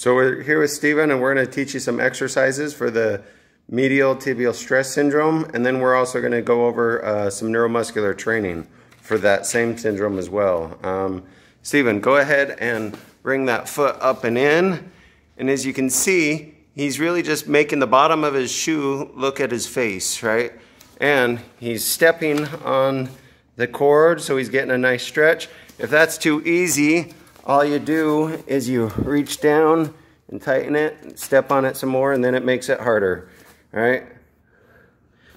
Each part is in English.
So we're here with Steven, and we're going to teach you some exercises for the medial tibial stress syndrome, and then we're also going to go over some neuromuscular training for that same syndrome as well. Steven, go ahead and bring that foot up and in, and as you can see, he's really just making the bottom of his shoe look at his face, right? And he's stepping on the cord, so he's getting a nice stretch. If that's too easy, all you do is you reach down and tighten it, step on it some more, and then it makes it harder. All right?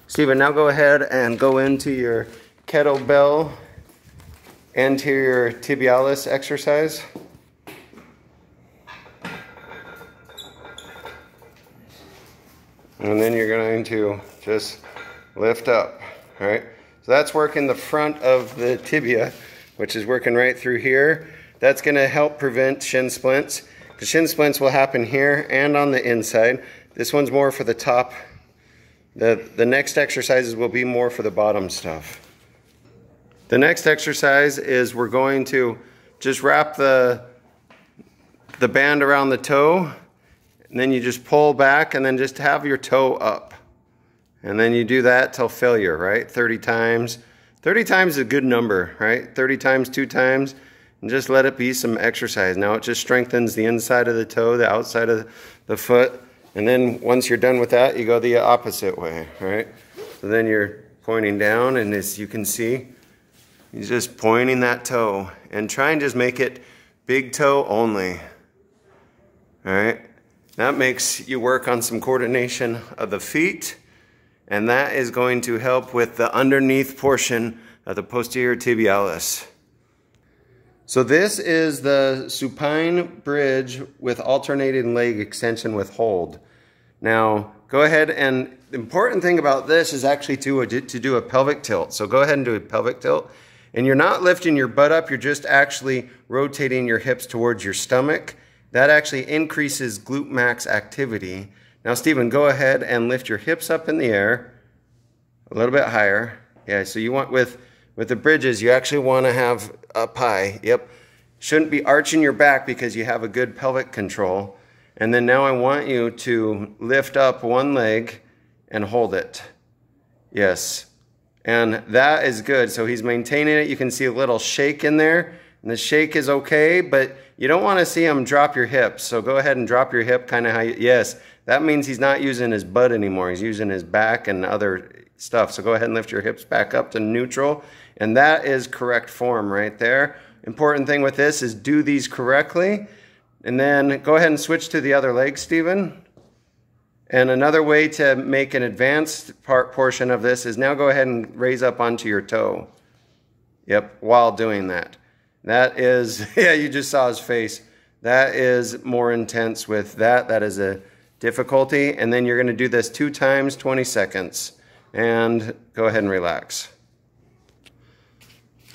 Steven, now go ahead and go into your kettlebell anterior tibialis exercise. And then you're going to just lift up, all right? So that's working the front of the tibia, which is working right through here. That's going to help prevent shin splints. The shin splints will happen here and on the inside. This one's more for the top. The next exercises will be more for the bottom stuff. The next exercise is we're going to just wrap the band around the toe, and then you just pull back and then just have your toe up. And then you do that till failure, right? 30 times. 30 times is a good number, right? 30 times, 2 times, and just let it be some exercise. Now it just strengthens the inside of the toe, the outside of the foot, and then once you're done with that, you go the opposite way, right? So then you're pointing down, and as you can see, he's just pointing that toe, and try and just make it big toe only, all right? That makes you work on some coordination of the feet, and that is going to help with the underneath portion of the posterior tibialis. So this is the supine bridge with alternating leg extension with hold. Now, go ahead, and the important thing about this is actually to do a pelvic tilt. So go ahead and do a pelvic tilt. And you're not lifting your butt up, you're just actually rotating your hips towards your stomach. That actually increases glute max activity. Now, Steven, go ahead and lift your hips up in the air a little bit higher. Yeah, so you want with the bridges, you actually want to have up high. Yep. Shouldn't be arching your back because you have a good pelvic control. And then now I want you to lift up one leg and hold it. Yes. And that is good. So he's maintaining it. You can see a little shake in there. And the shake is okay, but you don't want to see him drop your hips. So go ahead and drop your hip kind of how you, yes. That means he's not using his butt anymore. He's using his back and other stuff. So go ahead and lift your hips back up to neutral. And that is correct form right there. Important thing with this is do these correctly. And then go ahead and switch to the other leg, Steven. And another way to make an advanced portion of this is now go ahead and raise up onto your toe. Yep, while doing that. That is, yeah, you just saw his face. That is more intense with that. That is a difficulty. And then you're going to do this 2 times, 20 seconds. And go ahead and relax.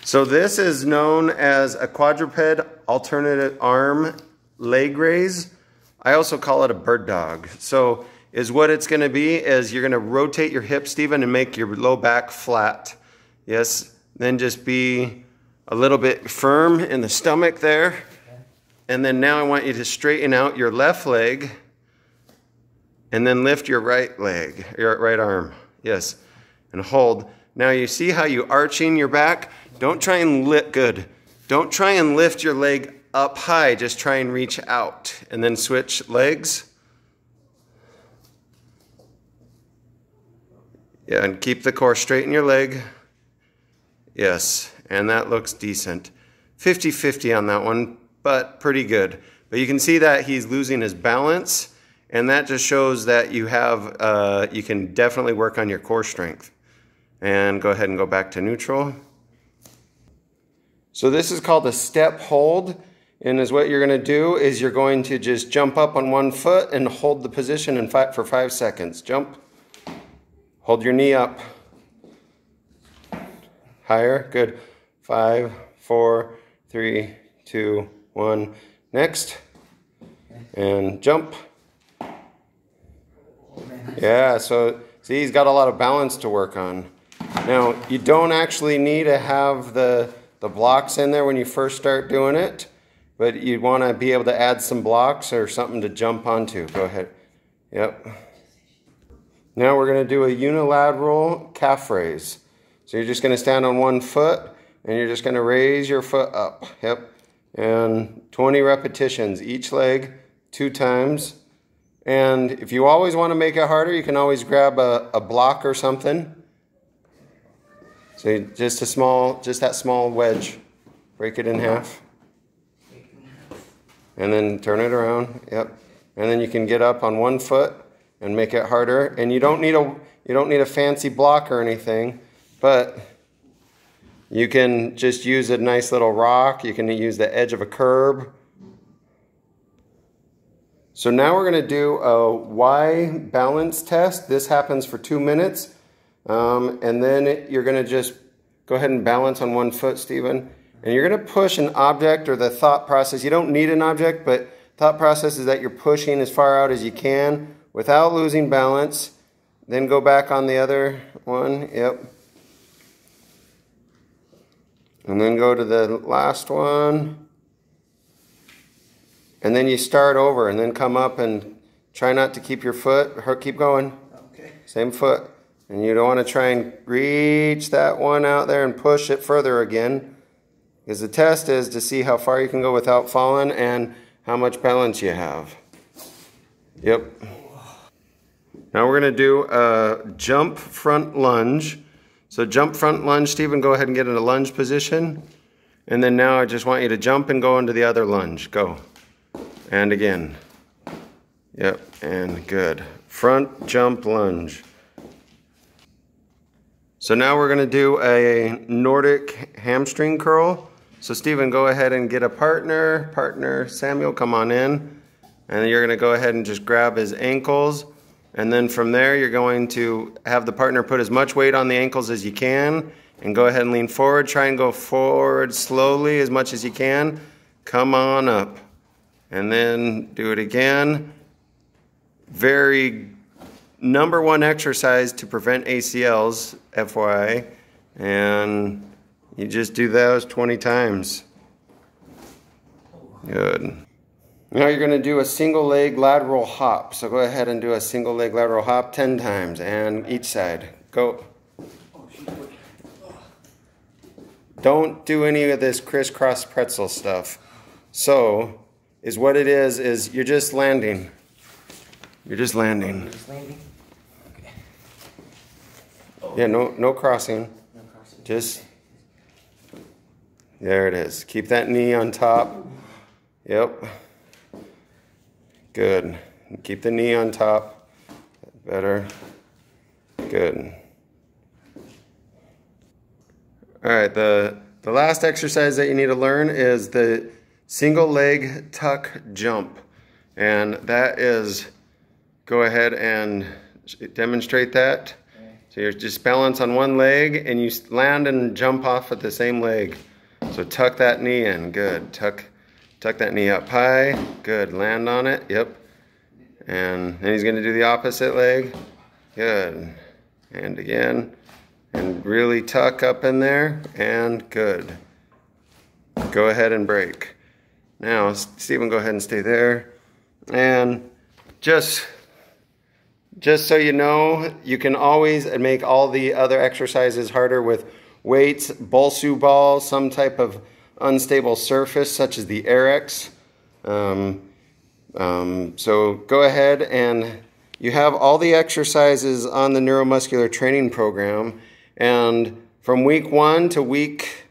So this is known as a quadruped alternate arm leg raise. I also call it a bird dog. So is what it's going to be is you're going to rotate your hips, Steven, and make your low back flat. Yes, then just be a little bit firm in the stomach there. And then now I want you to straighten out your left leg and then lift your right leg, your right arm. Yes, and hold. Now you see how you arching your back? Don't try and lift, good. Don't try and lift your leg up high, just try and reach out. And then switch legs. Yeah, and keep the core straight in your leg. Yes, and that looks decent. 50-50 on that one, but pretty good. But you can see that he's losing his balance, and that just shows that you have, you can definitely work on your core strength. And go ahead and go back to neutral. So this is called a step hold, and is what you're going to do is you're going to just jump up on one foot and hold the position for 5 seconds. Jump. Hold your knee up. Higher. Good. 5, 4, 3, 2, 1. Next. And jump. Yeah, so see, he's got a lot of balance to work on. Now, you don't actually need to have the blocks in there when you first start doing it. but you want to be able to add some blocks or something to jump onto. Go ahead. Yep. Now we're going to do a unilateral calf raise. So you're just going to stand on one foot and you're just going to raise your foot up. Yep. And 20 repetitions, each leg 2 times. And if you always want to make it harder, you can always grab a block or something. So just that small wedge. Break it in half. And then turn it around. Yep. And then you can get up on one foot and make it harder. And you don't need a fancy block or anything, but you can just use a nice little rock. You can use the edge of a curb. So now we're going to do a Y balance test. This happens for 2 minutes. And then you're going to just go ahead and balance on one foot, Stephen. And you're going to push an object, or the thought process. You don't need an object, but thought process is that you're pushing as far out as you can without losing balance. Then go back on the other one. Yep. And then go to the last one. And then you start over and then come up and try not to keep your foot, keep going. Okay. Same foot. And you don't want to try and reach that one out there and push it further again. Because the test is to see how far you can go without falling and how much balance you have. Yep. Now we're going to do a jump front lunge. So jump front lunge, Stephen, go ahead and get in a lunge position. And then now I just want you to jump and go into the other lunge. Go. And again. Yep, and good. Front jump lunge. So now we're going to do a Nordic hamstring curl. So Stephen, go ahead and get a partner. Partner Samuel, come on in. And then you're going to go ahead and just grab his ankles. And then from there, you're going to have the partner put as much weight on the ankles as you can. And go ahead and lean forward. Try and go forward slowly as much as you can. Come on up. And then do it again. Very #1 exercise to prevent ACLs, FYI. And you just do those 20 times. Good. Now you're going to do a single leg lateral hop. So go ahead and do a single leg lateral hop 10 times. And each side. Go. Don't do any of this crisscross pretzel stuff. So is what it is you're just landing. You're just landing. Just landing? Okay. Oh. Yeah, no crossing. No crossing. Just, there it is. Keep that knee on top. Yep. Good. Keep the knee on top. Better. Good. All right, the last exercise that you need to learn is the single leg tuck jump. And that is, go ahead and demonstrate that. So you're just balance on one leg and you land and jump off at the same leg. So tuck that knee in, good. Tuck that knee up high, good. Land on it, yep. And then he's gonna do the opposite leg, good. And again, and really tuck up in there, and good. Go ahead and break. Now, Stephen, go ahead and stay there. And just so you know, you can always make all the other exercises harder with weights, Bolsu ball, some type of unstable surface such as the Airex. So go ahead, and you have all the exercises on the neuromuscular training program. And from week 1 to week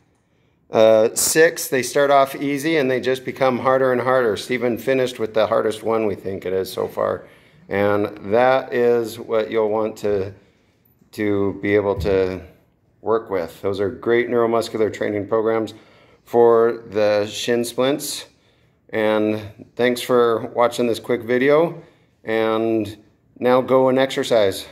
6, they start off easy and they just become harder and harder. Stephen finished with the hardest one, we think it is so far. And that is what you'll want to be able to work with. Those are great neuromuscular training programs for the shin splints. And thanks for watching this quick video. And now go and exercise.